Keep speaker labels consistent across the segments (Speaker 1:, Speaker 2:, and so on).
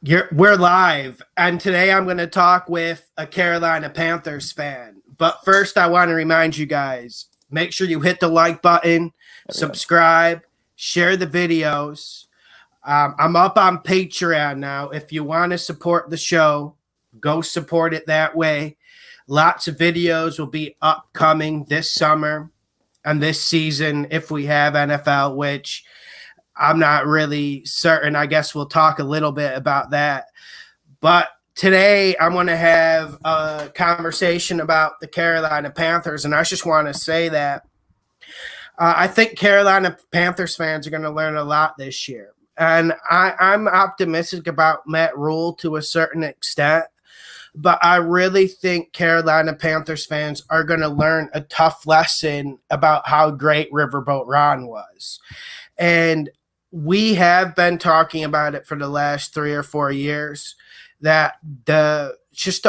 Speaker 1: We're live, and today I'm going to talk with a Carolina Panthers fan. But first, I want to remind you guys, make sure you hit the like button, subscribe, share the videos. I'm up on Patreon now. If you want to support the show, go support it that way. Lots of videos will be upcoming this summer and this season if we have NFL, which I'm not really certain. I guess we'll talk a little bit about that. But today I'm going to have a conversation about the Carolina Panthers. And I just want to say that I think Carolina Panthers fans are going to learn a lot this year. And I'm optimistic about Matt Rule to a certain extent. But I really think Carolina Panthers fans are going to learn a tough lesson about how great Riverboat Ron was. And we have been talking about it for the last 3 or 4 years that the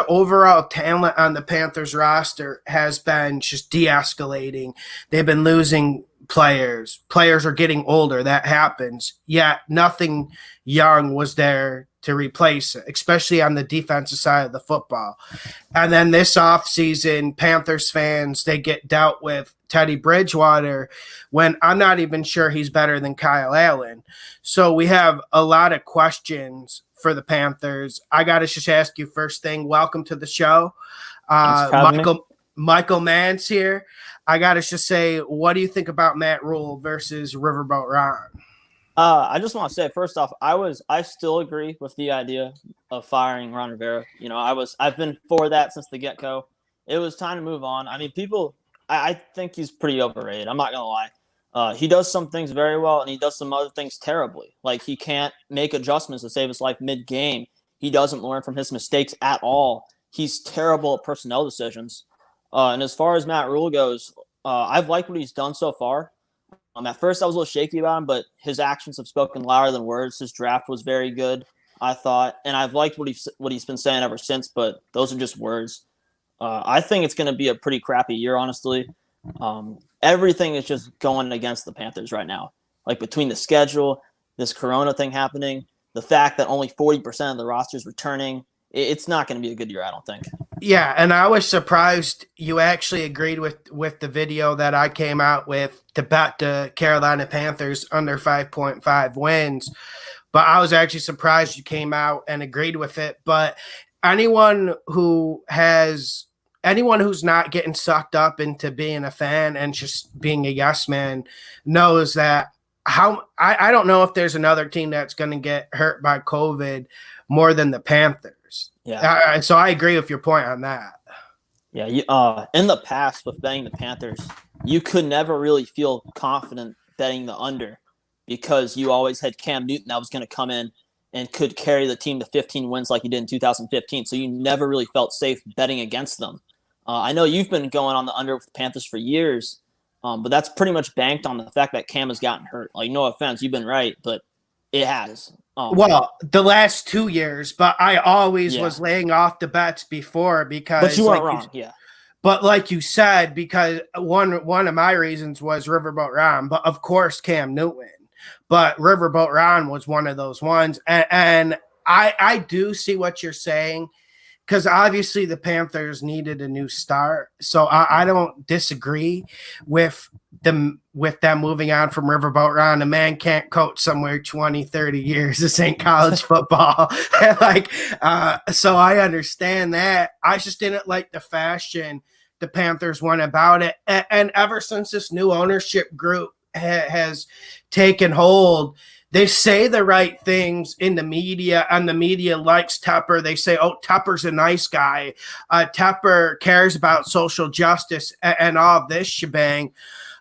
Speaker 1: overall talent on the Panthers roster has been just de-escalating. They've been losing players. Players are getting older. That happens. Yet nothing young was there to replace it, especially on the defensive side of the football. And then this offseason, Panthers fans, they get dealt with Teddy Bridgewater when I'm not even sure he's better than Kyle Allen. So we have a lot of questions for the Panthers. I got to just ask you first thing, welcome to the show. Michael Mann's here. I got to just say, what do you think about Matt Rule versus Riverboat Ron?
Speaker 2: I just want to say, first off, I still agree with the idea of firing Ron Rivera. I've been for that since the get-go. It was time to move on. I mean, I think he's pretty overrated. I'm not going to lie. He does some things very well, and he does some other things terribly. Like, he can't make adjustments to save his life mid-game. He doesn't learn from his mistakes at all. He's terrible at personnel decisions. And as far as Matt Rule goes, I've liked what he's done so far. At first, I was a little shaky about him, but his actions have spoken louder than words. His draft was very good, I thought, and I've liked what he's been saying ever since, but those are just words. I think it's going to be a pretty crappy year, honestly. Everything is just going against the Panthers right now. Like, between the schedule, this Corona thing happening, the fact that only 40% of the roster is returning, it's not going to be a good year, I don't think.
Speaker 1: Yeah, and I was surprised you actually agreed with the video that I came out with to bet the Carolina Panthers under 5.5 wins. But I was actually surprised you came out and agreed with it. But anyone who's not getting sucked up into being a fan and just being a yes man knows that I don't know if there's another team that's going to get hurt by COVID more than the Panthers. Yeah. So I agree with your point on that.
Speaker 2: Yeah. In the past with betting the Panthers, you could never really feel confident betting the under because you always had Cam Newton that was going to come in and could carry the team to 15 wins like he did in 2015. So you never really felt safe betting against them. I know you've been going on the under with the Panthers for years, but that's pretty much banked on the fact that Cam has gotten hurt. Like, no offense, you've been right, but it has.
Speaker 1: Well, the last 2 years, but I always was laying off the bets before because.
Speaker 2: But you weren't wrong,
Speaker 1: But like you said, because one of my reasons was Riverboat Ron, but of course Cam Newton. But Riverboat Ron was one of those ones, and I do see what you're saying. Because obviously the Panthers needed a new start. So I don't disagree with them moving on from Riverboat Ron. A man can't coach somewhere 20, 30 years. This ain't college football. So I understand that. I just didn't like the fashion the Panthers went about it. And ever since this new ownership group has taken hold, they say the right things in the media, and the media likes Tepper. They say, oh, Tepper's a nice guy. Tepper cares about social justice and all this shebang.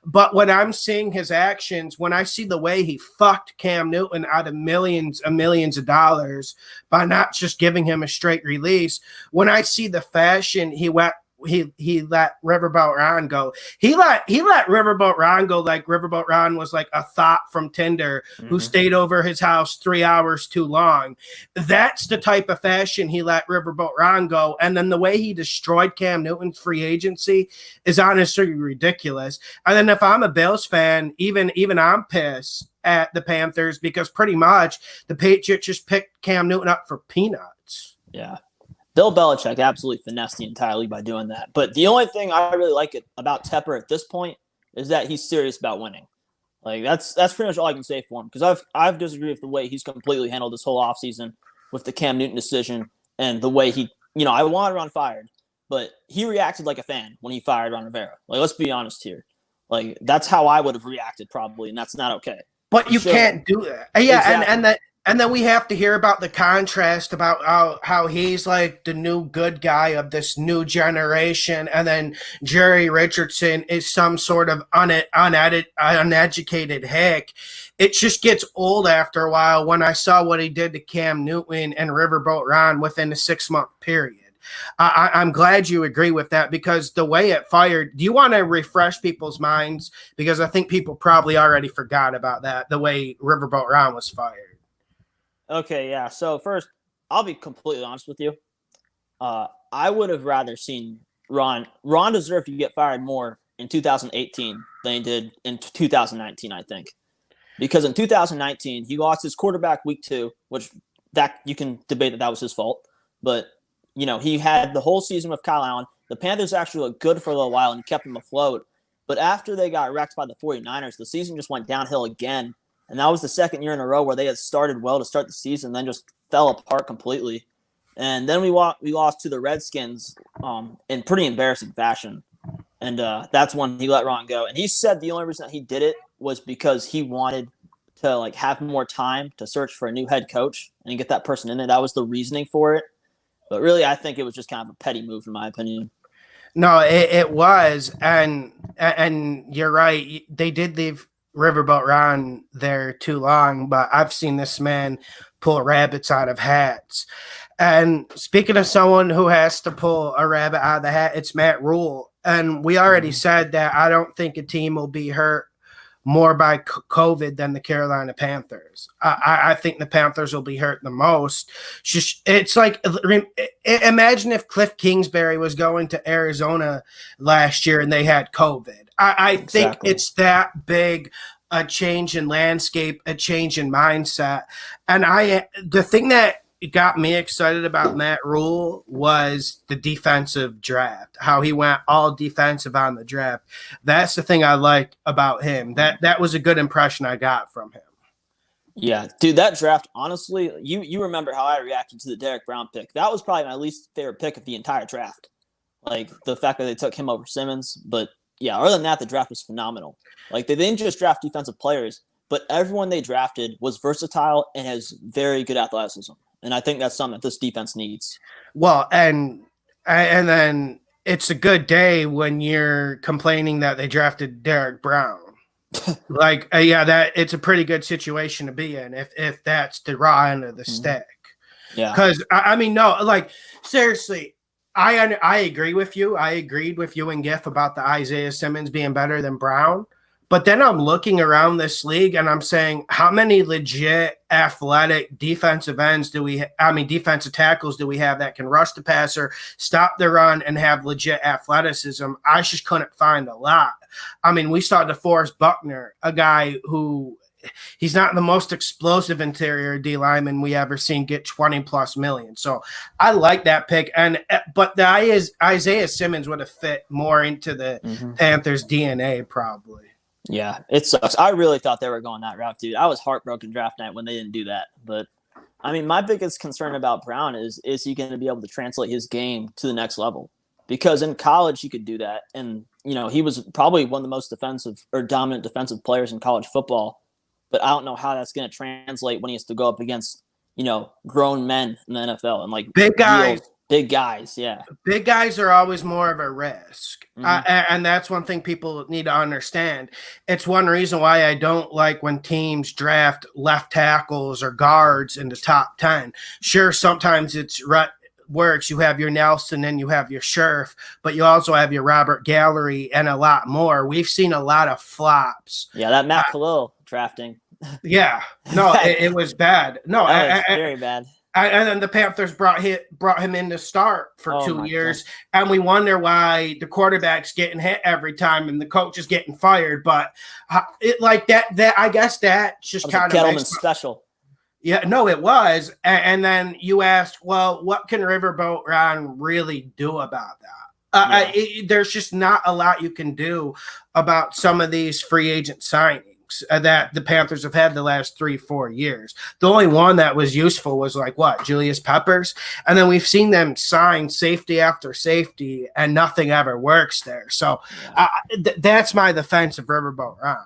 Speaker 1: But when I'm seeing his actions, when I see the way he fucked Cam Newton out of millions of dollars by not just giving him a straight release, when I see the fashion he let Riverboat Ron go. He let Riverboat Ron go like Riverboat Ron was like a thought from Tinder who stayed over his house 3 hours too long. That's the type of fashion he let Riverboat Ron go. And then the way he destroyed Cam Newton's free agency is honestly ridiculous. And then if I'm a Bills fan, even I'm pissed at the Panthers because pretty much the Patriots just picked Cam Newton up for peanuts.
Speaker 2: Yeah. Bill Belichick absolutely finessed the entire league by doing that. But the only thing I really like about Tepper at this point is that he's serious about winning. Like that's pretty much all I can say for him because I've disagreed with the way he's completely handled this whole offseason with the Cam Newton decision and the way he, I wanted Ron fired, but he reacted like a fan when he fired Ron Rivera. Like, let's be honest here. Like, that's how I would have reacted probably, and that's not okay.
Speaker 1: But you can't do that. Yeah,
Speaker 2: exactly.
Speaker 1: and then we have to hear about the contrast about how he's like the new good guy of this new generation, and then Jerry Richardson is some sort of uneducated hick. It just gets old after a while when I saw what he did to Cam Newton and Riverboat Ron within a 6-month period. I'm glad you agree with that because the way it fired, do you want to refresh people's minds? Because I think people probably already forgot about that, the way Riverboat Ron was fired.
Speaker 2: Okay, yeah. So first, I'll be completely honest with you. I would have rather seen Ron. Ron deserved to get fired more in 2018 than he did in 2019, I think. Because in 2019, he lost his quarterback week 2, which that you can debate that was his fault. But he had the whole season with Kyle Allen. The Panthers actually looked good for a little while and kept him afloat. But after they got wrecked by the 49ers, the season just went downhill again. And that was the second year in a row where they had started well to start the season, then just fell apart completely. And then we lost to the Redskins in pretty embarrassing fashion. And that's when he let Ron go. And he said the only reason that he did it was because he wanted to have more time to search for a new head coach and get that person in there. That was the reasoning for it. But really, I think it was just kind of a petty move, in my opinion.
Speaker 1: No, it was, and you're right. They did leave Riverboat Ron there too long, but I've seen this man pull rabbits out of hats. And speaking of someone who has to pull a rabbit out of the hat, it's Matt Rule. And we already said that I don't think a team will be hurt more by COVID than the Carolina Panthers. I think the Panthers will be hurt the most. It's like, imagine if Cliff Kingsbury was going to Arizona last year and they had COVID. I think it's that big a change in landscape, a change in mindset. And the thing that got me excited about Matt Rule was the defensive draft, how he went all defensive on the draft. That's the thing I like about him. That was a good impression I got from him.
Speaker 2: Yeah, dude, that draft, honestly, you remember how I reacted to the Derek Brown pick. That was probably my least favorite pick of the entire draft. Like, the fact that they took him over Simmons. But, yeah, other than that, the draft was phenomenal. Like, they didn't just draft defensive players, but everyone they drafted was versatile and has very good athleticism. And I think that's something that this defense needs.
Speaker 1: Well, and then it's a good day when you're complaining that they drafted Derek Brown. That it's a pretty good situation to be in if that's the raw end of the stick.
Speaker 2: Yeah.
Speaker 1: Because seriously, I agree with you. I agreed with you and Giff about the Isaiah Simmons being better than Brown. But then I'm looking around this league and I'm saying, how many legit athletic defensive tackles do we have that can rush the passer, stop the run, and have legit athleticism? I just couldn't find a lot. I mean, we saw DeForest Buckner, a guy who he's not the most explosive interior D lineman we ever seen get 20+ million. So I like that pick. But the Isaiah Simmons would have fit more into the Panthers DNA probably.
Speaker 2: Yeah, it sucks. I really thought they were going that route, dude. I was heartbroken draft night when they didn't do that. But, I mean, my biggest concern about Brown is he going to be able to translate his game to the next level? Because in college, he could do that. And, he was probably one of the most defensive or dominant defensive players in college football. But I don't know how that's going to translate when he has to go up against, grown men in the NFL and, like,
Speaker 1: big guys.
Speaker 2: Big guys, yeah.
Speaker 1: Big guys are always more of a risk. And that's one thing people need to understand. It's one reason why I don't like when teams draft left tackles or guards in the top 10. Sure, sometimes it's works. You have your Nelson and you have your Scherf, but you also have your Robert Gallery and a lot more. We've seen a lot of flops.
Speaker 2: Yeah, that Matt Khalil drafting.
Speaker 1: Yeah. No, it was bad. No,
Speaker 2: that was very bad.
Speaker 1: And then the Panthers brought him in to start for
Speaker 2: Oh
Speaker 1: 2 years,
Speaker 2: God.
Speaker 1: and we wonder why the quarterback's getting hit every time and the coach is getting fired. But it like that I guess that just
Speaker 2: That was a
Speaker 1: kind of
Speaker 2: Gettleman special.
Speaker 1: Yeah, no, it was. And then you asked, well, what can Riverboat Ron really do about that? There's just not a lot you can do about some of these free agent signings that the Panthers have had the last 3-4 years. The only one that was useful was like what, Julius Peppers, and then we've seen them sign safety after safety, and nothing ever works there. So that's my defense of Riverboat Ron.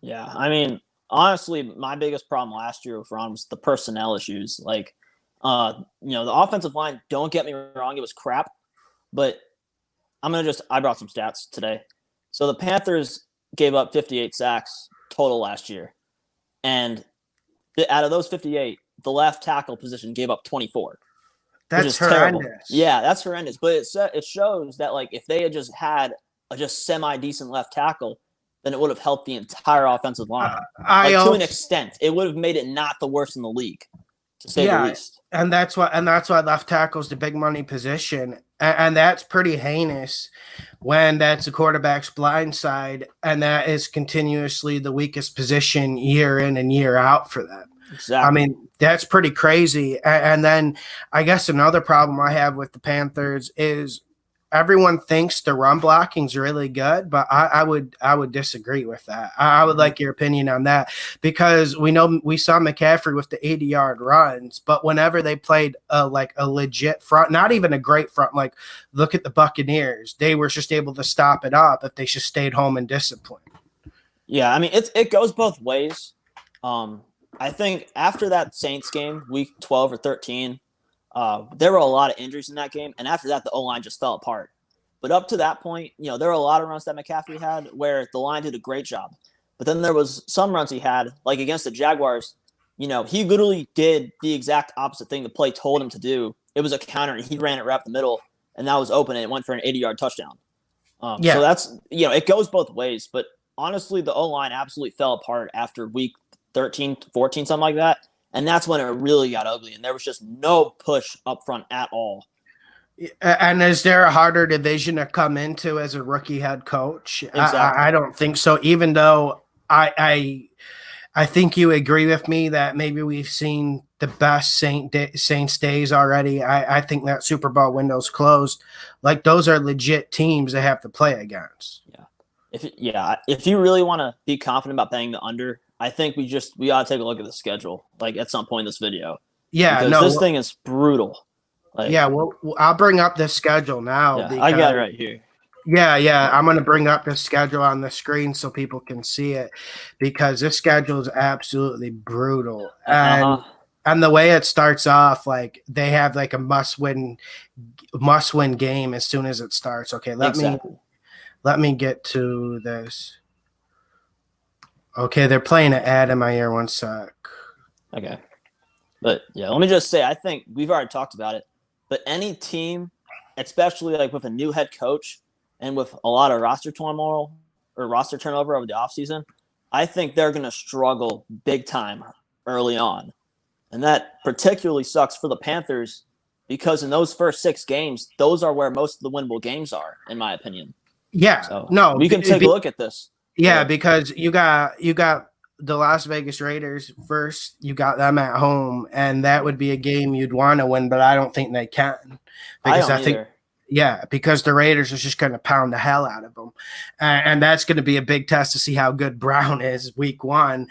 Speaker 2: Yeah, I mean, honestly, my biggest problem last year with Ron was the personnel issues. Like, the offensive line. Don't get me wrong, it was crap, but I brought some stats today. So the Panthers gave up 58 sacks total last year. And out of those 58, the left tackle position gave up 24.
Speaker 1: That's horrendous. Terrible.
Speaker 2: Yeah, that's horrendous. But it shows that, like, if they had just had a just semi-decent left tackle, then it would have helped the entire offensive line. To an extent. It would have made it not the worst in the league, to say the least.
Speaker 1: And that's why left tackle is the big money position. And that's pretty heinous when that's the quarterback's blind side, and that is continuously the weakest position year in and year out for them.
Speaker 2: Exactly.
Speaker 1: I mean, that's pretty crazy. And then I guess another problem I have with the Panthers is everyone thinks the run blocking is really good, but I would disagree with that. I would like your opinion on that, because we saw McCaffrey with the 80-yard runs, but whenever they played a legit front, not even a great front, like look at the Buccaneers, they were just able to stop it up if they just stayed home and disciplined.
Speaker 2: Yeah, I mean, it goes both ways. I think after that Saints game, week 12 or 13, there were a lot of injuries in that game, and after that, the O-line just fell apart. But up to that point, there were a lot of runs that McCaffrey had where the line did a great job. But then there was some runs he had, like against the Jaguars, he literally did the exact opposite thing the play told him to do. It was a counter, and he ran it right up the middle, and that was open, and it went for an 80-yard touchdown. So that's, it goes both ways. But honestly, the O-line absolutely fell apart after week 13, 14, something like that. And that's when it really got ugly, and there was just no push up front at all.
Speaker 1: And is there a harder division to come into as a rookie head coach?
Speaker 2: Exactly.
Speaker 1: I don't think so, even though I think you agree with me that maybe we've seen the best Saints days already. I think that Super Bowl window's closed. Like, those are legit teams they have to play against.
Speaker 2: If you really want to be confident about paying the under, I think we ought to take a look at the schedule, like at some point in this video.
Speaker 1: Yeah,
Speaker 2: because this thing is brutal.
Speaker 1: I'll bring up the schedule now.
Speaker 2: Yeah, I got it right here.
Speaker 1: Yeah. I'm going to bring up the schedule on the screen so people can see it, because this schedule is absolutely brutal. And the way it starts off, like, they have like a must-win game as soon as it starts. Okay, let me get to this. Okay, they're playing an ad in my ear. One sec.
Speaker 2: Okay. But, let me just say, I think we've already talked about it, but any team, especially like with a new head coach and with a lot of roster turmoil or roster turnover over the offseason, I think they're going to struggle big time early on. And that particularly sucks for the Panthers, because in those first 6 games, those are where most of the winnable games are, in my opinion.
Speaker 1: Yeah.
Speaker 2: So we can take a look at this.
Speaker 1: Yeah, because you got the Las Vegas Raiders first. You got them at home, and that would be a game you'd want to win, but I don't think they can. Because I think because the Raiders are just going to pound the hell out of them. And that's going to be a big test to see how good Brown is week 1.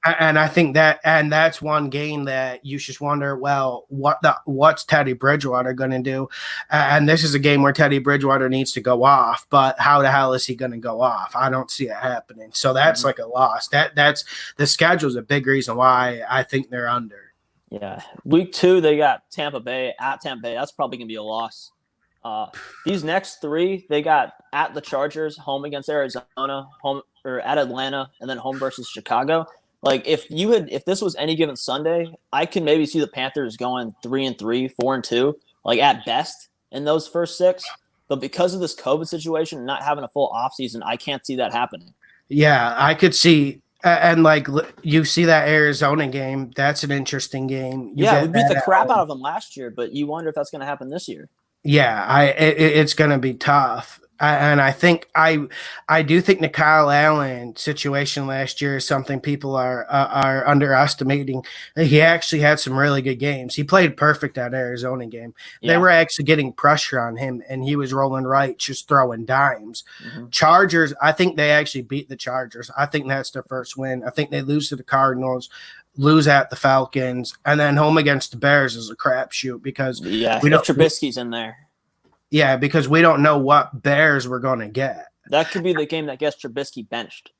Speaker 1: And I think that's one game that you just wonder, well, what's Teddy Bridgewater going to do? And this is a game where Teddy Bridgewater needs to go off, but how the hell is he going to go off? I don't see it happening. So that's like a loss. That's the schedule's a big reason why I think they're under.
Speaker 2: Yeah. Week 2, they got Tampa Bay at Tampa Bay. That's probably going to be a loss. These next 3, they got at the Chargers, home against Arizona, home or at Atlanta, and then home versus Chicago. Like, if this was any given Sunday, I can maybe see the Panthers going 3-3, 4-2, like at best in those first 6. But because of this COVID situation and not having a full offseason, I can't see that happening.
Speaker 1: Yeah, I could see And like you see that Arizona game, that's an interesting game. You
Speaker 2: Yeah, we
Speaker 1: get
Speaker 2: beat
Speaker 1: that
Speaker 2: the
Speaker 1: at
Speaker 2: crap
Speaker 1: home.
Speaker 2: out of them last year, but you wonder if that's going to happen this year.
Speaker 1: Yeah, it's going to be tough. And I do think the Kyle Allen situation last year is something people are underestimating. He actually had some really good games. He played perfect that Arizona game. They
Speaker 2: Yeah.
Speaker 1: were actually getting pressure on him, and he was rolling right, just throwing dimes.
Speaker 2: Mm-hmm.
Speaker 1: Chargers, I think they actually beat the Chargers. I think that's their first win. I think they lose to the Cardinals, lose at the Falcons, and then home against the Bears is a crapshoot because
Speaker 2: Yeah,
Speaker 1: we
Speaker 2: if
Speaker 1: don't.
Speaker 2: Trubisky's in there.
Speaker 1: Yeah, because we don't know what Bears we're going to get.
Speaker 2: That could be the game that gets Trubisky benched.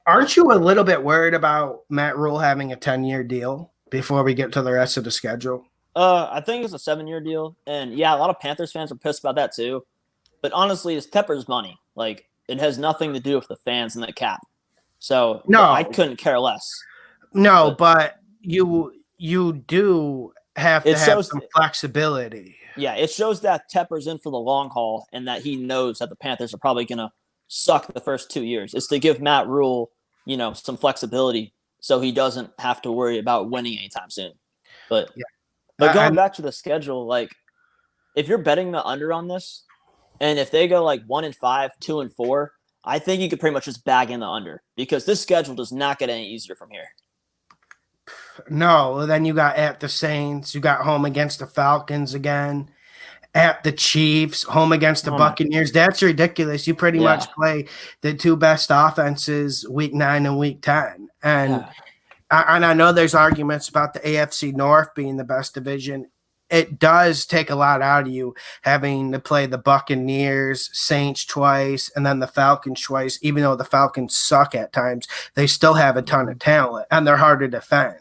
Speaker 1: Aren't you a little bit worried about Matt Rule having a 10-year deal before we get to the rest of the schedule?
Speaker 2: I think it's a 7-year deal. And yeah, a lot of Panthers fans are pissed about that too. But honestly, it's Tepper's money. Like, it has nothing to do with the fans and the cap. So
Speaker 1: No.
Speaker 2: I couldn't care less.
Speaker 1: No, but you do have to have some flexibility.
Speaker 2: Yeah, it shows that Tepper's in for the long haul and that he knows that the Panthers are probably going to suck the first 2 years. It's to give Matt Rule, some flexibility so he doesn't have to worry about winning anytime soon. But going back to the schedule, like if you're betting the under on this, and if they go like 1-5, 2-4, I think you could pretty much just bag in the under because this schedule does not get any easier from here.
Speaker 1: No, then you got at the Saints, you got home against the Falcons again, at the Chiefs, home against the Buccaneers. That's ridiculous. You pretty much play the two best offenses week 9 and week 10. And I know there's arguments about the AFC North being the best division. It does take a lot out of you having to play the Buccaneers, Saints twice, and then the Falcons twice. Even though the Falcons suck at times, they still have a ton of talent, and they're hard to defend.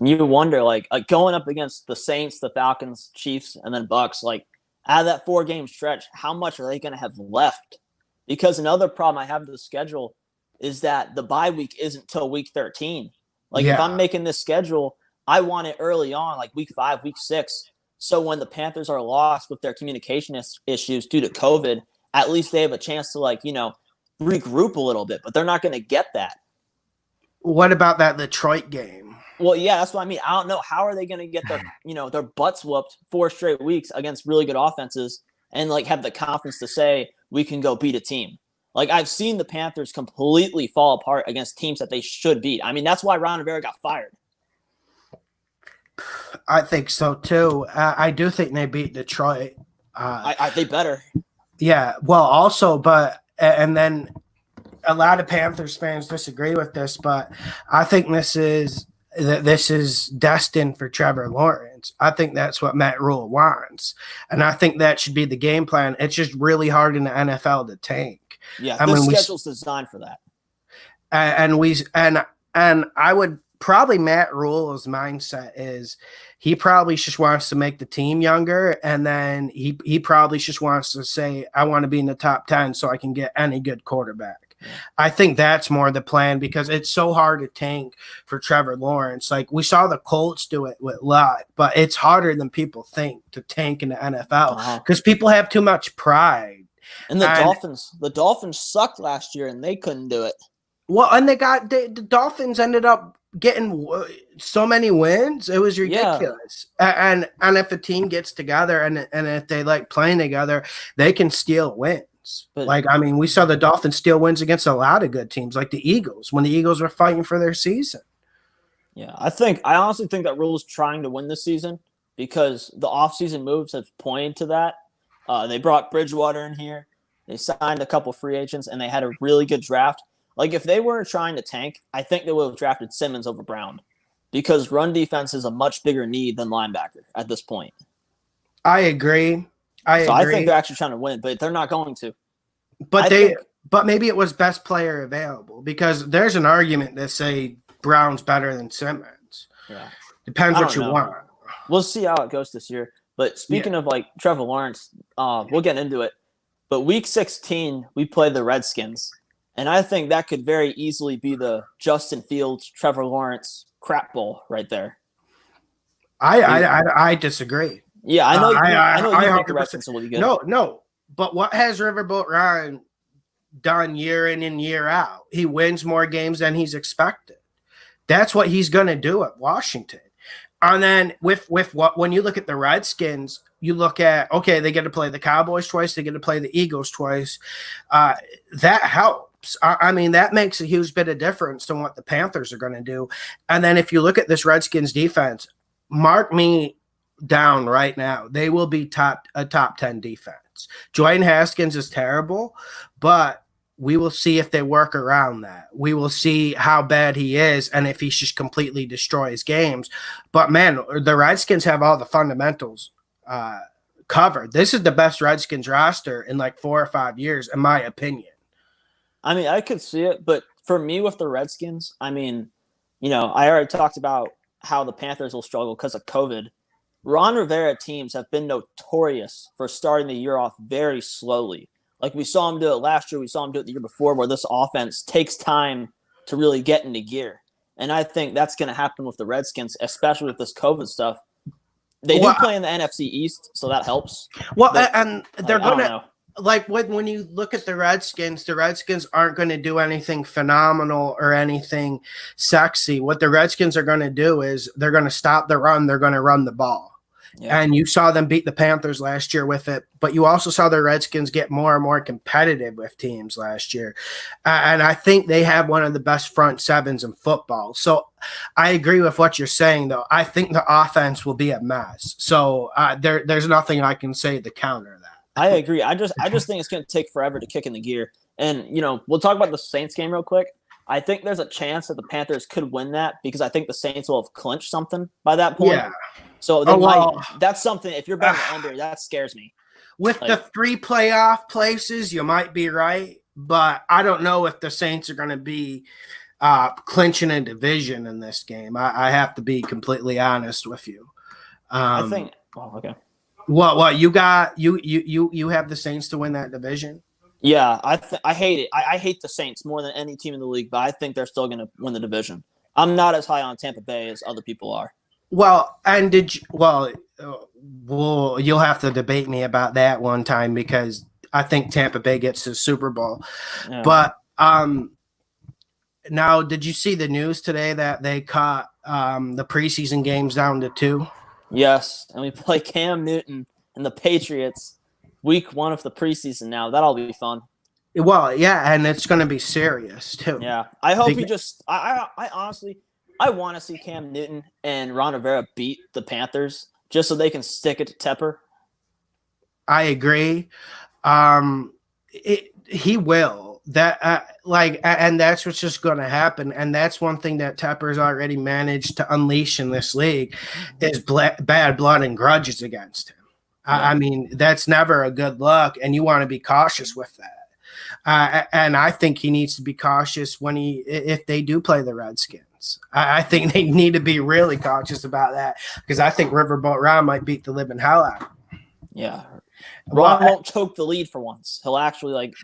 Speaker 2: You wonder, like going up against the Saints, the Falcons, Chiefs, and then Bucks, like out of that 4-game stretch, how much are they going to have left? Because another problem I have with the schedule is that the bye week isn't till week 13. Like if I'm making this schedule, I want it early on, like week 5, week 6. So when the Panthers are lost with their communication issues due to COVID, at least they have a chance to regroup a little bit, but they're not going to get that.
Speaker 1: What about that Detroit game?
Speaker 2: Well, yeah, that's what I mean. I don't know. How are they going to get their butts whooped 4 straight weeks against really good offenses and have the confidence to say we can go beat a team? Like I've seen the Panthers completely fall apart against teams that they should beat. I mean, that's why Ron Rivera got fired.
Speaker 1: I think so too. I do think they beat Detroit.
Speaker 2: They better. Yeah.
Speaker 1: Well, also, and then a lot of Panthers fans disagree with this, but I think this is destined for Trevor Lawrence. I think that's what Matt Rule wants, and I think that should be the game plan. It's just really hard in the NFL to tank.
Speaker 2: Yeah, the schedule's designed for that.
Speaker 1: And I would probably Matt Rule's mindset is he probably just wants to make the team younger, and then he probably just wants to say, I want to be in the top 10 so I can get any good quarterback. Yeah. I think that's more the plan because it's so hard to tank for Trevor Lawrence. Like we saw the Colts do it with Lott, but it's harder than people think to tank in the NFL because people have too much pride.
Speaker 2: And the Dolphins sucked last year and they couldn't do it.
Speaker 1: Well, and the Dolphins ended up getting so many wins. It was ridiculous. Yeah. And if a team gets together and if they like playing together, they can steal wins. But, we saw the Dolphins steal wins against a lot of good teams, like the Eagles, when the Eagles were fighting for their season.
Speaker 2: Yeah, I honestly think that Rule's trying to win this season because the offseason moves have pointed to that. They brought Bridgewater in here. They signed a couple free agents, and they had a really good draft. Like, if they weren't trying to tank, I think they would have drafted Simmons over Brown because run defense is a much bigger need than linebacker at this point.
Speaker 1: I agree.
Speaker 2: I think they're actually trying to win, but they're not going to.
Speaker 1: But but maybe it was best player available because there's an argument that say Brown's better than Simmons.
Speaker 2: Yeah.
Speaker 1: Depends what you want.
Speaker 2: We'll see how it goes this year. But speaking of Trevor Lawrence, we'll get into it. But week 16, we play the Redskins. And I think that could very easily be the Justin Fields, Trevor Lawrence crap bowl right there.
Speaker 1: I disagree.
Speaker 2: Yeah, I know. I know you think the Redskins will be good.
Speaker 1: No. But what has Riverboat Ron done year in and year out. He wins more games than he's expected. That's what he's going to do at Washington. And then with what, when you look at the Redskins, you look at, okay, they get to play the Cowboys twice, they get to play the Eagles twice. That helps. I mean, that makes a huge bit of difference to what the Panthers are going to do. And then if you look at this Redskins defense, mark me down right now, they will be a top 10 defense. Dwayne Haskins is terrible, but we will see if they work around that. We will see how bad he is and if he just completely destroys games. But, man, the Redskins have all the fundamentals covered. This is the best Redskins roster in like 4 or 5 years, in my opinion.
Speaker 2: I mean, I could see it, but for me with the Redskins, I mean, I already talked about how the Panthers will struggle because of COVID. Ron Rivera teams have been notorious for starting the year off very slowly. Like we saw him do it last year, we saw him do it the year before, where this offense takes time to really get into gear. And I think that's going to happen with the Redskins, especially with this COVID stuff. They do play in the NFC East, so that helps.
Speaker 1: Well,
Speaker 2: but,
Speaker 1: and they're going to – like when you look at the Redskins aren't going to do anything phenomenal or anything sexy. What the Redskins are going to do is they're going to stop the run. They're going to run the ball. Yeah. And you saw them beat the Panthers last year with it, but you also saw the Redskins get more and more competitive with teams last year. And I think they have one of the best front sevens in football. So I agree with what you're saying, though. I think the offense will be a mess. So there's nothing I can say to counter that.
Speaker 2: I agree. I just think it's going to take forever to kick in the gear. And, we'll talk about the Saints game real quick. I think there's a chance that the Panthers could win that because I think the Saints will have clinched something by that point. Yeah. So that's something, if you're betting under, that scares me.
Speaker 1: With the 3 playoff places, you might be right, but I don't know if the Saints are going to be clinching a division in this game. I have to be completely honest with you.
Speaker 2: I think okay.
Speaker 1: What you got? You have the Saints to win that division?
Speaker 2: Yeah, I hate it. I hate the Saints more than any team in the league, but I think they're still going to win the division. I'm not as high on Tampa Bay as other people are.
Speaker 1: Well, and you'll have to debate me about that one time because I think Tampa Bay gets to the Super Bowl. Yeah. But now, did you see the news today that they cut the preseason games down to 2?
Speaker 2: Yes, and we play Cam Newton and the Patriots week 1 of the preseason now. That'll be fun.
Speaker 1: Well, yeah, and it's going to be serious, too.
Speaker 2: Yeah, I hope I honestly – I want to see Cam Newton and Ron Rivera beat the Panthers just so they can stick it to Tepper.
Speaker 1: I agree. He will. And that's what's just going to happen. And that's one thing that Tepper's already managed to unleash in this league is bad blood and grudges against him. Yeah. I mean, that's never a good look, and you want to be cautious with that. And I think he needs to be cautious if they do play the Redskins. I think they need to be really cautious about that because I think Riverboat Ron might beat the living hell out of him.
Speaker 2: Yeah. Ron won't choke the lead for once. He'll actually,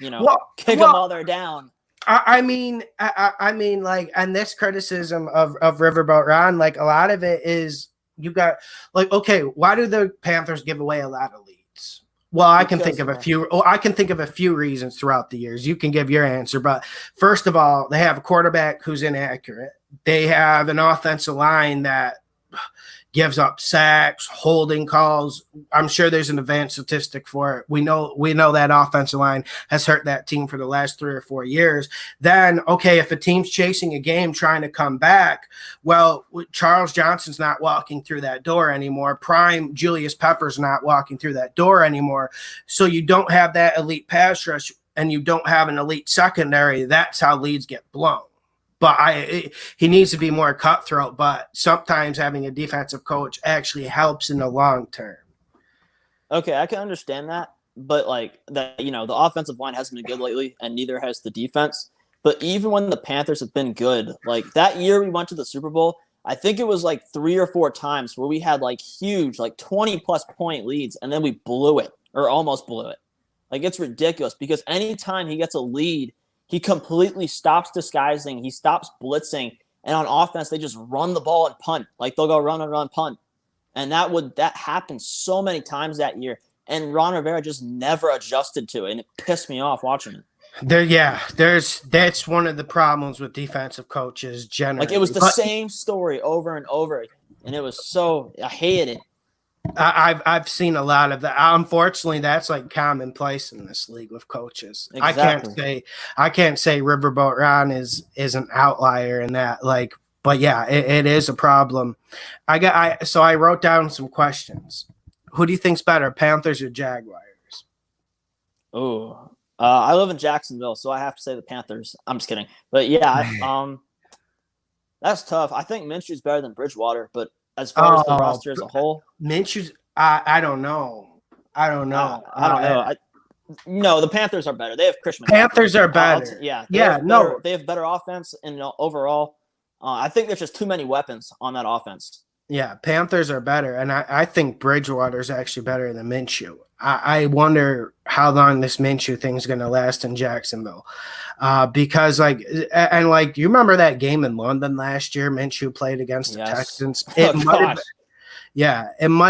Speaker 2: kick them while they're down.
Speaker 1: I mean, and this criticism of Riverboat Ron, a lot of it is you got, okay, why do the Panthers give away a lot of leads? Well, I can think of a few reasons throughout the years. You can give your answer, but first of all, they have a quarterback who's inaccurate. They have an offensive line that gives up sacks, holding calls. I'm sure there's an advanced statistic for it. We know that offensive line has hurt that team for the last 3 or 4 years. Then, okay, if a team's chasing a game trying to come back, well, Charles Johnson's not walking through that door anymore. Prime Julius Pepper's not walking through that door anymore. So you don't have that elite pass rush and you don't have an elite secondary. That's how leads get blown. But he needs to be more cutthroat, but sometimes having a defensive coach actually helps in the long term.
Speaker 2: Okay, I can understand that, but the offensive line hasn't been good lately, and neither has the defense. But even when the Panthers have been good, that year we went to the Super Bowl, I think it was 3 or 4 times where we had huge 20+ point leads, and then we blew it or almost blew it. It's ridiculous because anytime he gets a lead, he completely stops disguising. He stops blitzing. And on offense, they just run the ball and punt. They'll go run and run, punt. And that happened so many times that year. And Ron Rivera just never adjusted to it. And it pissed me off watching it.
Speaker 1: That's one of the problems with defensive coaches
Speaker 2: Like it
Speaker 1: generally.
Speaker 2: was the same story over and over again, and it was I hated it.
Speaker 1: I've seen a lot of that. Unfortunately, that's like commonplace in this league with coaches.
Speaker 2: Exactly.
Speaker 1: I can't say Riverboat Ron is an outlier in that. Like, but yeah, it is a problem. So I wrote down some questions. Who do you think's better, Panthers or Jaguars?
Speaker 2: Oh, I live in Jacksonville, so I have to say the Panthers. I'm just kidding, but yeah, that's tough. I think Minshew's better than Bridgewater, but as far as the roster as a whole,
Speaker 1: Minshew's. I don't know. I don't know.
Speaker 2: I don't know. No, the Panthers are better. They have Christian McCaffrey.
Speaker 1: Panthers are better.
Speaker 2: They have better offense, and overall, I think there's just too many weapons on that offense.
Speaker 1: Yeah, Panthers are better, and I think Bridgewater is actually better than Minshew. I wonder how long this Minshew thing is going to last in Jacksonville, because like you remember that game in London last year? Minshew played against the Texans. It might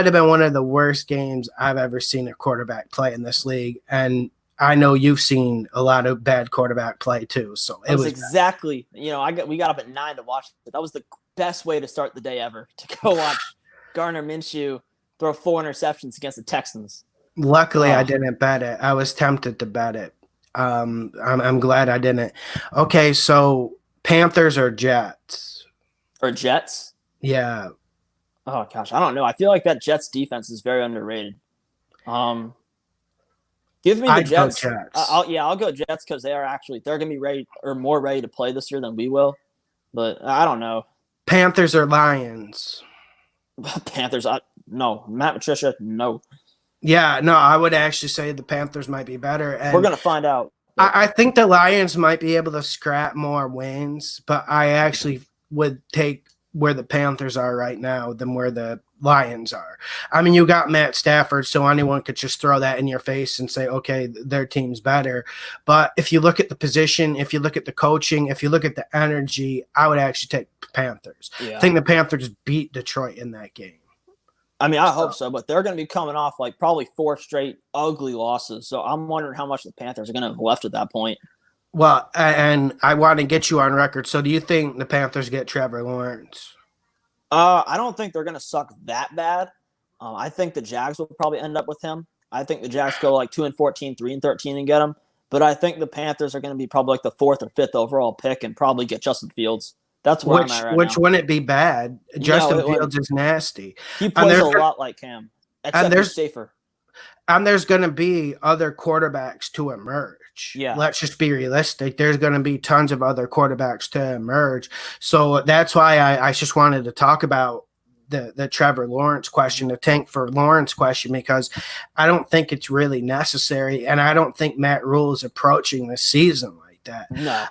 Speaker 1: have been one of the worst games I've ever seen a quarterback play in this league, and I know you've seen a lot of bad quarterback play too. So it was
Speaker 2: exactly. We got up at 9 to watch it. That was the best way to start the day ever, to go watch Gardner Minshew throw 4 interceptions against the Texans.
Speaker 1: Luckily, I didn't bet it. I was tempted to bet it. I'm glad I didn't. Okay, so Panthers or Jets?
Speaker 2: Or Jets?
Speaker 1: Yeah.
Speaker 2: Oh gosh, I don't know. I feel like that Jets defense is very underrated. Give me the Jets. I'll go Jets because they're going to be ready or more ready to play this year than we will. But I don't know.
Speaker 1: Panthers or Lions?
Speaker 2: Panthers. No. Matt Patricia, no.
Speaker 1: Yeah, no, I would actually say the Panthers might be better. And
Speaker 2: we're going to find out.
Speaker 1: I think the Lions might be able to scrap more wins, but I actually would take where the Panthers are right now than where the Lions are. I mean, you got Matt Stafford, so anyone could just throw that in your face and say, okay, their team's better. But if you look at the position, if you look at the coaching, if you look at the energy, I would actually take Panthers. Yeah. I think the Panthers beat Detroit in that game.
Speaker 2: I mean, I hope so, but they're going to be coming off like probably 4 straight ugly losses. So I'm wondering how much the Panthers are going to have left at that point.
Speaker 1: Well, and I want to get you on record. So do you think the Panthers get Trevor Lawrence?
Speaker 2: I don't think they're going to suck that bad. I think the Jags will probably end up with him. I think the Jags go like 2-14, 3-13 and get him. But I think the Panthers are going to be probably like the 4th or 5th overall pick and probably get Justin Fields. That's where I'm at right now.
Speaker 1: Which wouldn't be bad. Justin Fields is nasty.
Speaker 2: He plays a lot like Cam, except he's safer.
Speaker 1: And there's going to be other quarterbacks to emerge.
Speaker 2: Yeah.
Speaker 1: Let's just be realistic. There's going to be tons of other quarterbacks to emerge. So that's why I just wanted to talk about the Trevor Lawrence question, the tank for Lawrence question, because I don't think it's really necessary. And I don't think Matt Rule is approaching the season like that.
Speaker 2: No.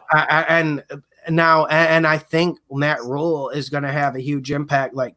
Speaker 1: And I think Matt Rule is going to have a huge impact like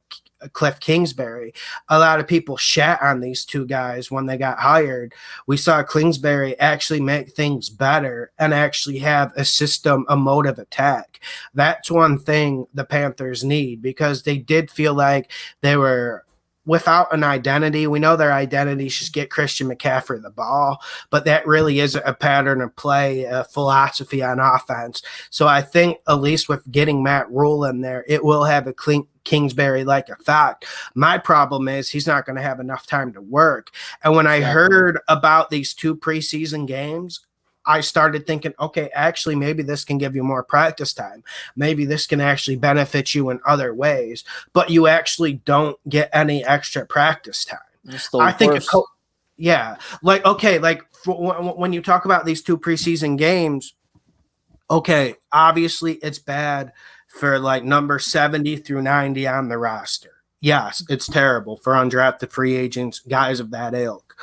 Speaker 1: Cliff Kingsbury. A lot of people shat on these two guys when they got hired. We saw Kingsbury actually make things better and actually have a system, a mode of attack. That's one thing the Panthers need, because they did feel like they were without an identity. We know their identity is just get Christian McCaffrey the ball, but that really isn't a pattern of play, a philosophy on offense. So I think at least with getting Matt Rule in there, it will have a Kingsbury-like effect. My problem is he's not going to have enough time to work. And when I heard about these 2 preseason games, I started thinking, okay, actually, maybe this can give you more practice time. Maybe this can actually benefit you in other ways, but you actually don't get any extra practice time. I think, when you talk about these 2 preseason games, okay, obviously it's bad for like number 70 through 90 on the roster. Yes, it's terrible for undrafted free agents, guys of that ilk.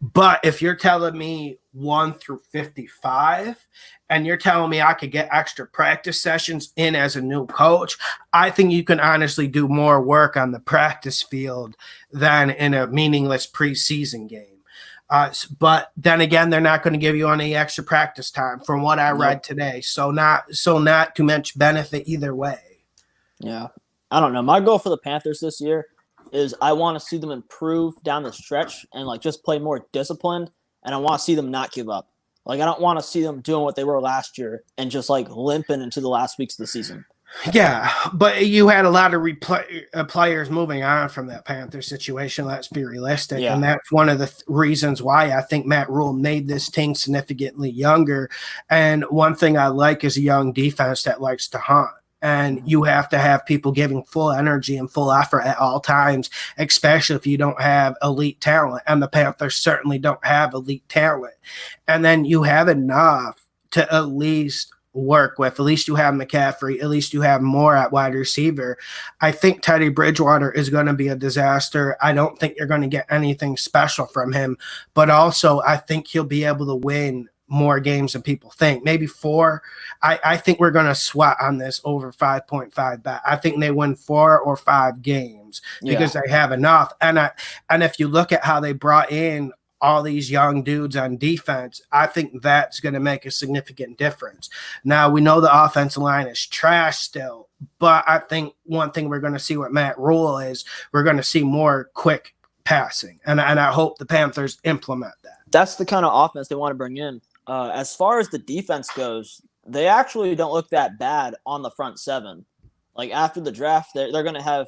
Speaker 1: But if you're telling me 1 through 55, and you're telling me I could get extra practice sessions in as a new coach, I think you can honestly do more work on the practice field than in a meaningless preseason game. But then again, they're not going to give you any extra practice time from what I read today. So not too much benefit either way.
Speaker 2: Yeah. I don't know. My goal for the Panthers this year is I want to see them improve down the stretch and like just play more disciplined, and I want to see them not give up. Like, I don't want to see them doing what they were last year and just like limping into the last weeks of the season.
Speaker 1: Yeah, but you had a lot of players moving on from that Panthers situation. Let's be realistic,
Speaker 2: Yeah.
Speaker 1: and that's one of the reasons why I think Matt Rule made this team significantly younger. And one thing I like is a young defense that likes to hunt. And you have to have people giving full energy and full effort at all times, especially if you don't have elite talent. And the Panthers certainly don't have elite talent. And then you have enough to at least work with. At least you have McCaffrey. At least you have more at wide receiver. I think Teddy Bridgewater is going to be a disaster. I don't think you're going to get anything special from him. But also, I think he'll be able to win more games than people think. Maybe 4. I think we're going to sweat on this over 5.5 bet. I think they win 4 or 5 games because they have enough. And if you look at how they brought in all these young dudes on defense, I think that's going to make a significant difference. Now, we know the offensive line is trash still, but I think one thing we're going to see with Matt Rule is we're going to see more quick passing, and I hope the Panthers implement that.
Speaker 2: That's the kind of offense they want to bring in. As far as the defense goes, they actually don't look that bad on the front 7. Like, after the draft, they're going to have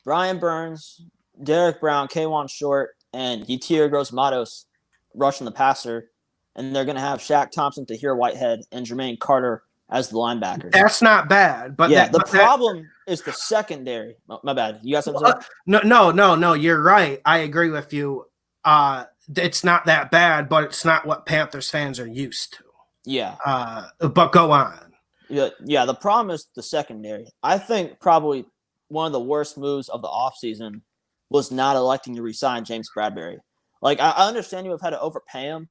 Speaker 2: Brian Burns, Derek Brown, K'Wan Short, and Yetur Gross-Matos rushing the passer, and they're going to have Shaq Thompson, Tahir Whitehead, and Jermaine Carter as the linebackers.
Speaker 1: That's not bad, but
Speaker 2: the problem is the secondary. My bad. You got something to say?
Speaker 1: No. You're right. I agree with you. It's not that bad, but it's not what Panthers fans are used to.
Speaker 2: Yeah.
Speaker 1: But go on.
Speaker 2: Yeah. The problem is the secondary. I think probably one of the worst moves of the offseason was not electing to resign James Bradberry. Like, I understand you have had to overpay him,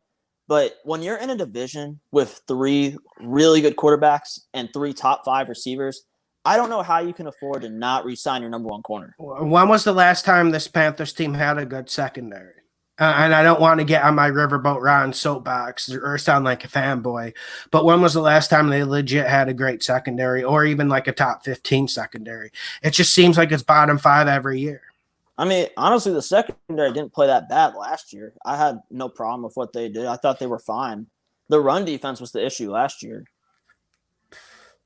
Speaker 2: but when you're in a division with 3 really good quarterbacks and 3 top 5 receivers, I don't know how you can afford to not resign your number 1 corner.
Speaker 1: When was the last time this Panthers team had a good secondary? And I don't want to get on my Riverboat Ron soapbox or sound like a fanboy, but when was the last time they legit had a great secondary or even like a top 15 secondary? It just seems like it's bottom 5 every year.
Speaker 2: I mean, honestly, the secondary didn't play that bad last year. I had no problem with what they did. I thought they were fine. The run defense was the issue last year.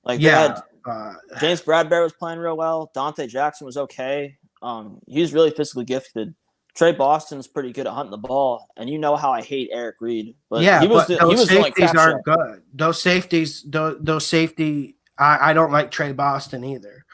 Speaker 2: Like, James Bradberry was playing real well. Dante Jackson was okay. He's really physically gifted. Trey Boston's pretty good at hunting the ball, and you know how I hate Eric Reed. But
Speaker 1: yeah,
Speaker 2: he was
Speaker 1: those safeties aren't
Speaker 2: show.
Speaker 1: good. Those safety. I don't like Trey Boston either.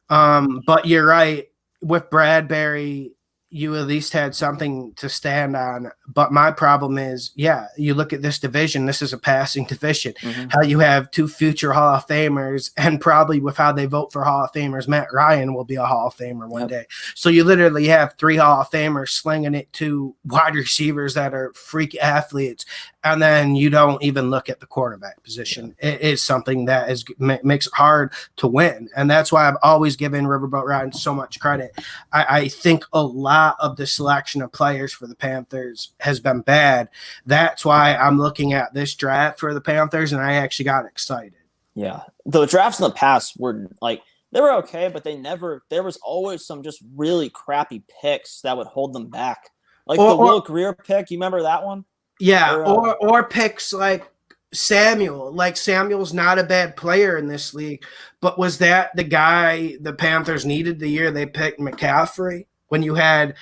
Speaker 1: But you're right. With Bradberry, you at least had something to stand on. But my problem is, you look at this division. This is a passing division. Mm-hmm. How you have 2 future Hall of Famers, and probably with how they vote for Hall of Famers, Matt Ryan will be a Hall of Famer one day. So you literally have 3 Hall of Famers slinging it to wide receivers that are freak athletes. And then you don't even look at the quarterback position. It is something that makes it hard to win. And that's why I've always given Riverboat Ryan so much credit. I think a lot of the selection of players for the Panthers has been bad. That's why I'm looking at this draft for the Panthers, and I actually got excited.
Speaker 2: Yeah. The drafts in the past were like, they were okay, but there was always some just really crappy picks that would hold them back. Like the Will Greer pick, you remember that one?
Speaker 1: Yeah, or picks like Samuel. Like, Samuel's not a bad player in this league, but was that the guy the Panthers needed the year they picked McCaffrey when you had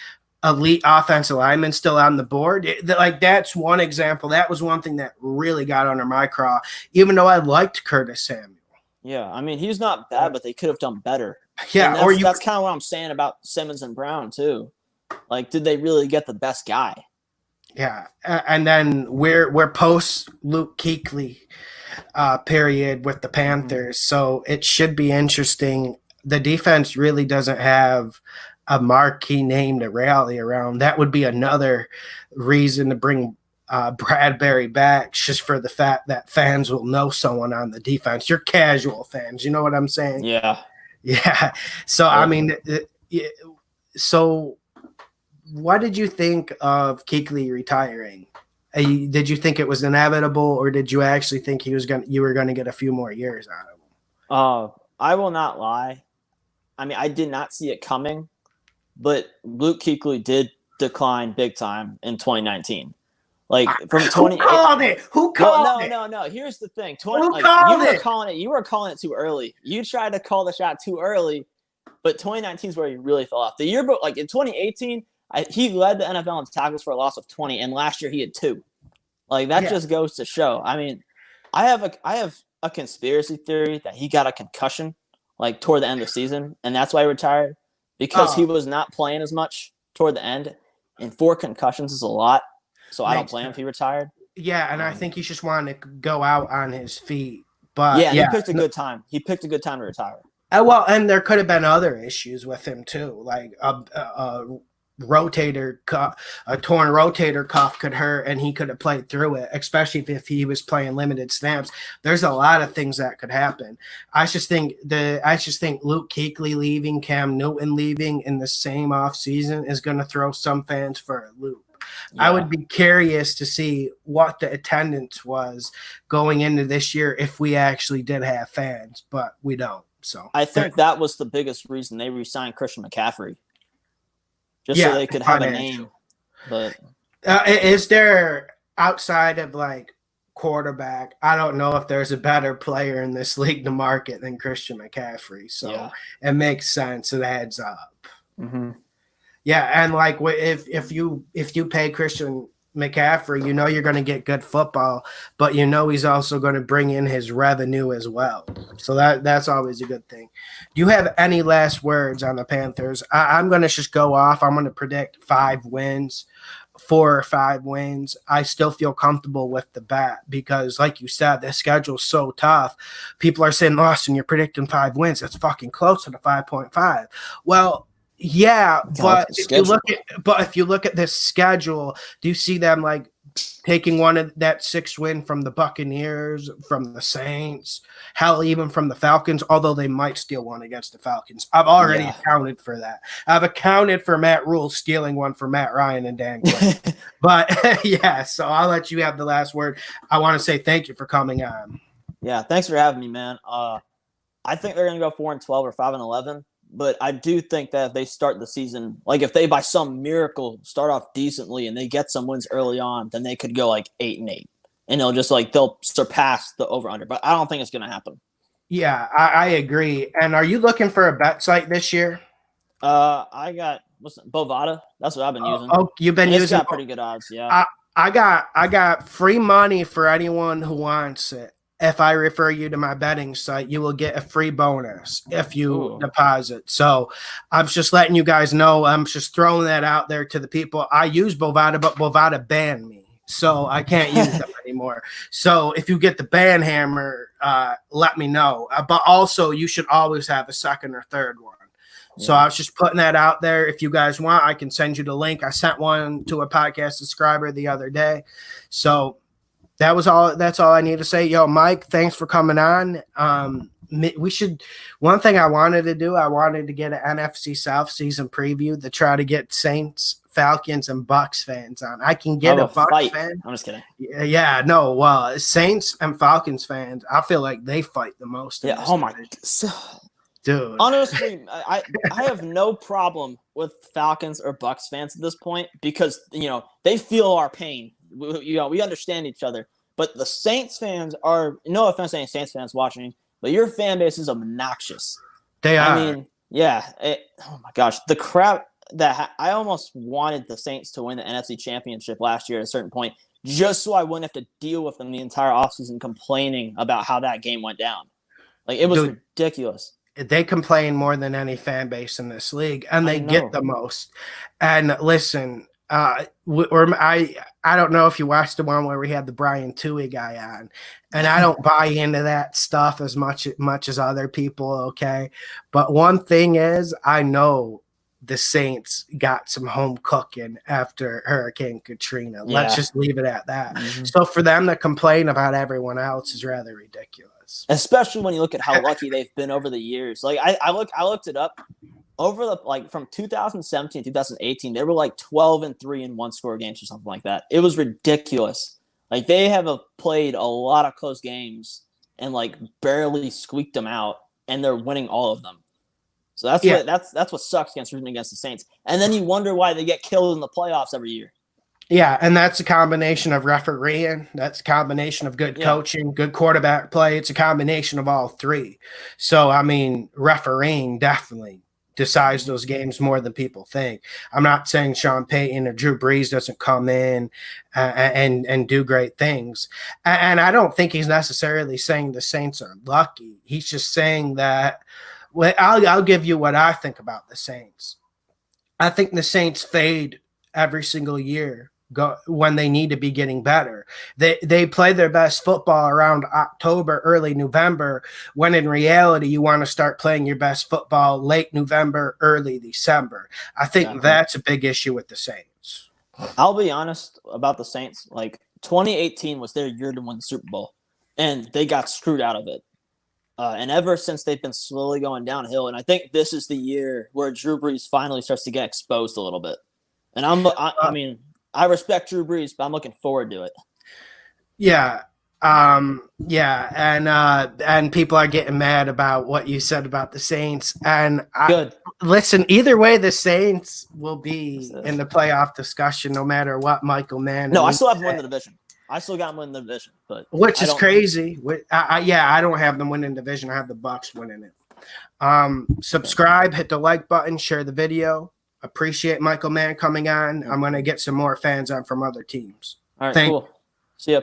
Speaker 1: elite offensive linemen still on the board? That's one example. That was one thing that really got under my craw, even though I liked Curtis Samuel.
Speaker 2: Yeah, I mean, he's not bad, but they could have done better.
Speaker 1: Yeah,
Speaker 2: that's kind of what I'm saying about Simmons and Brown too. Like, did they really get the best guy?
Speaker 1: Yeah, and then we're post Luke Kuechly period with the Panthers, so it should be interesting. The defense really doesn't have a marquee name to rally around. That would be another reason to bring Bradberry back, just for the fact that fans will know someone on the defense. You're casual fans, you know what I'm saying?
Speaker 2: Yeah.
Speaker 1: So I mean, so. What did you think of Kuechly retiring? Did you think it was inevitable, or did you actually think you were going to get a few more years out of him?
Speaker 2: I will not lie. I mean, I did not see it coming, but Luke Kuechly did decline big time in 2019. Like from 20.
Speaker 1: Who called it? Who called it?
Speaker 2: No. Here's the thing.
Speaker 1: Who called it?
Speaker 2: You were calling it too early. You tried to call the shot too early, but 2019 is where he really fell off. The year, like in 2018, he led the NFL in tackles for a loss of 20, and last year he had 2. Like that just goes to show. I mean, I have a conspiracy theory that he got a concussion like toward the end of the season, and that's why he retired because he was not playing as much toward the end, and 4 concussions is a lot. So I don't blame him if he retired.
Speaker 1: Yeah, and I think he just wanted to go out on his feet. But
Speaker 2: he picked a good time. He picked a good time to retire.
Speaker 1: Well, and there could have been other issues with him too, like a rotator cuff, a torn rotator cuff could hurt, and he could have played through it, especially if he was playing limited snaps. There's a lot of things that could happen. I just think Luke Kuechly leaving, Cam Newton leaving in the same offseason is going to throw some fans for a loop. Yeah. I would be curious to see what the attendance was going into this year if we actually did have fans, but we don't. So
Speaker 2: I think that was the biggest reason they re-signed Christian McCaffrey, just so they could have a name. But
Speaker 1: is there, outside of like quarterback, I don't know if there's a better player in this league to market than Christian McCaffrey. So it makes sense. It adds up.
Speaker 2: Mm-hmm.
Speaker 1: Yeah, and like if you pay Christian McCaffrey, you know you're going to get good football, but you know he's also going to bring in his revenue as well. So that's always a good thing. Do you have any last words on the Panthers? I'm going to just go off. I'm going to predict 5 wins, 4 or 5 wins. I still feel comfortable with the bet because, like you said, the schedule's so tough. People are saying, Lawson, you're predicting 5 wins. That's fucking close to the 5.5. Well, yeah, but if you look at this schedule, do you see them like taking one of that 6 win from the Buccaneers, from the Saints, hell, even from the Falcons, although they might steal one against the Falcons? I've already accounted for that. I've accounted for Matt Rule stealing one from Matt Ryan and Dan Quinn. But so I'll let you have the last word. I want to say thank you for coming on.
Speaker 2: Yeah, thanks for having me, man. I think they're going to go 4-12 or 5-11. But I do think that if they start the season, like if they by some miracle start off decently and they get some wins early on, then they could go like 8-8, and they'll surpass the over/under. But I don't think it's going to happen.
Speaker 1: Yeah, I agree. And are you looking for a bet site this year?
Speaker 2: I got Bovada. That's what I've been using.
Speaker 1: Oh, you've been using.
Speaker 2: It's got pretty good odds. Yeah.
Speaker 1: I got free money for anyone who wants it. If I refer you to my betting site, you will get a free bonus if you deposit. So I'm just letting you guys know. I'm just throwing that out there to the people. I use Bovada, but Bovada banned me, so I can't use them anymore. So if you get the ban hammer, let me know. But also, you should always have a second or third one. Yeah. So I was just putting that out there. If you guys want, I can send you the link. I sent one to a podcast subscriber the other day. So that's all I need to say. Yo, Mike, thanks for coming on. One thing I wanted to do, I wanted to get an NFC South season preview to try to get Saints, Falcons, and Bucks fans on. I can get a Bucks fan.
Speaker 2: I'm just kidding.
Speaker 1: Yeah, no. Well, Saints and Falcons fans, I feel like they fight the most.
Speaker 2: Yeah. Oh my God. Dude. Honestly, I have no problem with Falcons or Bucks fans at this point because they feel our pain. We understand each other, but the Saints fans are, no offense to any Saints fans watching, but your fan base is obnoxious.
Speaker 1: They are.
Speaker 2: I mean, oh my gosh, the crap that I almost wanted the Saints to win the NFC Championship last year at a certain point, just so I wouldn't have to deal with them the entire offseason complaining about how that game went down. Like, it was ridiculous.
Speaker 1: They complain more than any fan base in this league, and they get the most. And listen, I don't know if you watched the one where we had the Brian Toohey guy on, and I don't buy into that stuff as much as other people, okay? But one thing is, I know the Saints got some home cooking after Hurricane Katrina. Yeah. Let's just leave it at that. Mm-hmm. So for them to complain about everyone else is rather ridiculous.
Speaker 2: Especially when you look at how lucky they've been over the years. Like I looked it up. Over from 2017 to 2018, they were like 12-3 in one-score games or something like that. It was ridiculous. Like, they have played a lot of close games and like barely squeaked them out, and they're winning all of them. So that's what sucks against the Saints. And then you wonder why they get killed in the playoffs every year.
Speaker 1: Yeah, and that's a combination of refereeing. That's a combination of good coaching, good quarterback play. It's a combination of all three. So, I mean, refereeing definitely decides those games more than people think. I'm not saying Sean Payton or Drew Brees doesn't come in and do great things. And I don't think he's necessarily saying the Saints are lucky. He's just saying that well, I'll give you what I think about the Saints. I think the Saints fade every single year when they need to be getting better. They play their best football around October, early November, when in reality you want to start playing your best football late November, early December. I think that's a big issue with the Saints.
Speaker 2: I'll be honest about the Saints. Like 2018 was their year to win the Super Bowl, and they got screwed out of it. And ever since, they've been slowly going downhill. And I think this is the year where Drew Brees finally starts to get exposed a little bit. And I mean, I respect Drew Brees, but I'm looking forward to it.
Speaker 1: Yeah. And people are getting mad about what you said about the Saints. And listen, either way, the Saints will be in the playoff discussion no matter what Michael Mann.
Speaker 2: No, I still have them win the division. I still got them winning the division, but
Speaker 1: which is crazy. I don't have them winning the division. I have the Bucs winning it. Subscribe, hit the like button, share the video. Appreciate Michael Mann coming on. I'm going to get some more fans on from other teams.
Speaker 2: All right, cool. See ya.